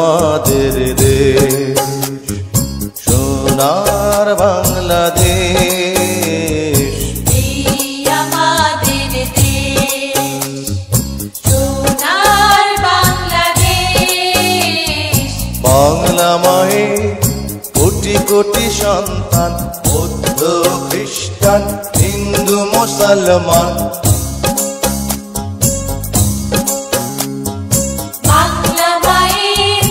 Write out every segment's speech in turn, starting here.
আমাদের দেশ সোনার বাংলাদেশ, এই আমাদের দেশ সোনার বাংলাদেশ। বাংলা মায়ে কোটি কোটি সন্তান, বৌদ্ধ খ্রিস্টান হিন্দু মুসলমান। বাংলা মায়ের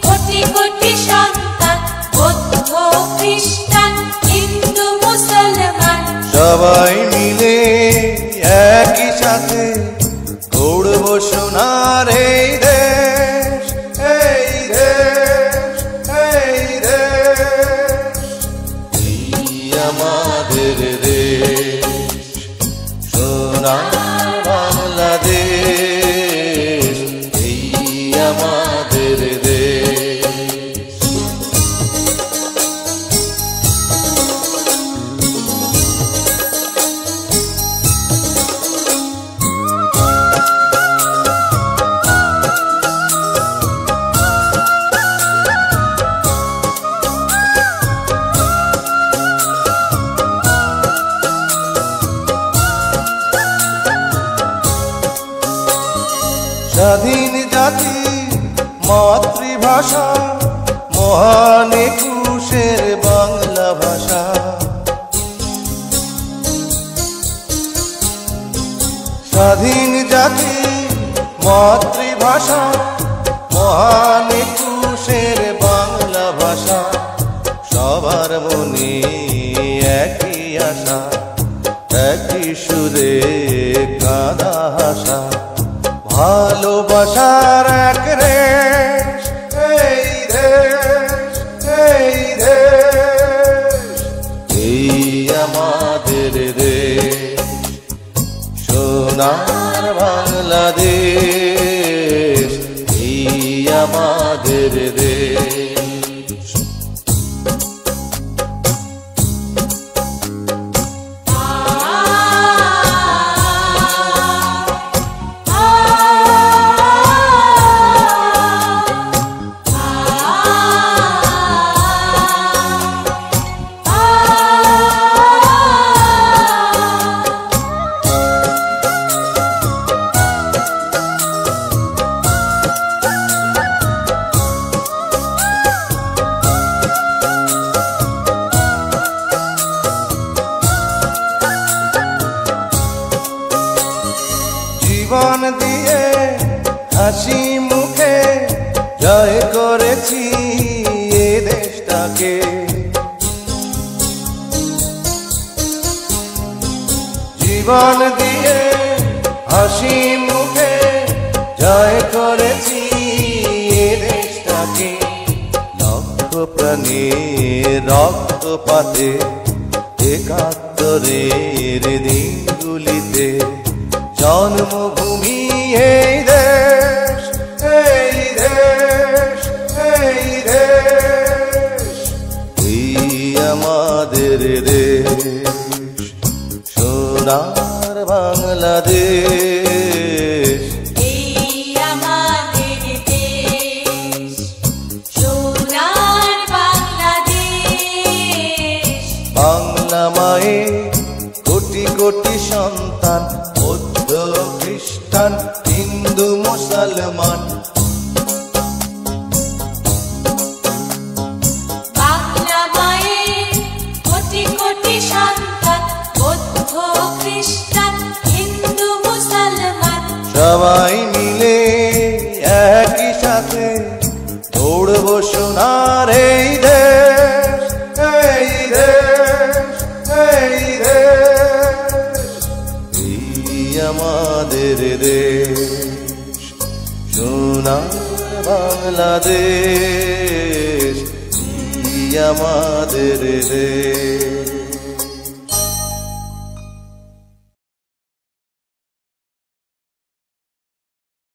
কোটি কোটি সন্তান, বৌদ্ধ খ্রিস্টান হিন্দু মুসলমান। সবাই মিলে একই সাথে গড়ব সোনার এই দেশ, এই দেশ, এই দেশ। এই আমাদের দেশ সোনার বাংলাদেশ, এই আমাদের দেশ। স্বাধীন জাতি মাতৃভাষা, মহান একুশের বাংলা ভাষা। স্বাধীন জাতি মাতৃভাষা, মহান একুশের বাংলা ভাষা। সবার মনে একই আশা, একই সুরে কাঁদা হাসা। ভালোবাসার এক রেশ, এই দেশ, এই দেশ। এই আমাদের দেশ সোনার বাংলাদেশ, এই আমাদের দেশ। জীবন দিয়ে হাসি মুখে জয় করেছি এ দেশটাকে। জীবন দিয়ে হাসি মুখে জয় করেছি এ দেশটাকে। লক্ষ প্রাণীর রক্তপাতে, একাত্তরের দিনগুলিতে জন্মভূমি এই দেশ, এই দেশ, এই দেশ। এই আমাদের দেশ সোনার বাংলাদেশ, এই আমাদের দেশ সোনার বাংলাদেশ। বাংলা মায়ে কোটি কোটি সন্তান, বৌদ্ধ খ্রিস্টান হিন্দু মুসলমান। বাংলা মায়ের কোটি কোটি সন্তান, বৌদ্ধ খ্রিস্টান হিন্দু মুসলমান। সবাই মিলে একই সাথে গড়ব সোনার এই দেশ, এই দেশ, এই দেশ। এই আমাদের দেশ সোনার বাংলাদেশ, এই আমাদের দেশ।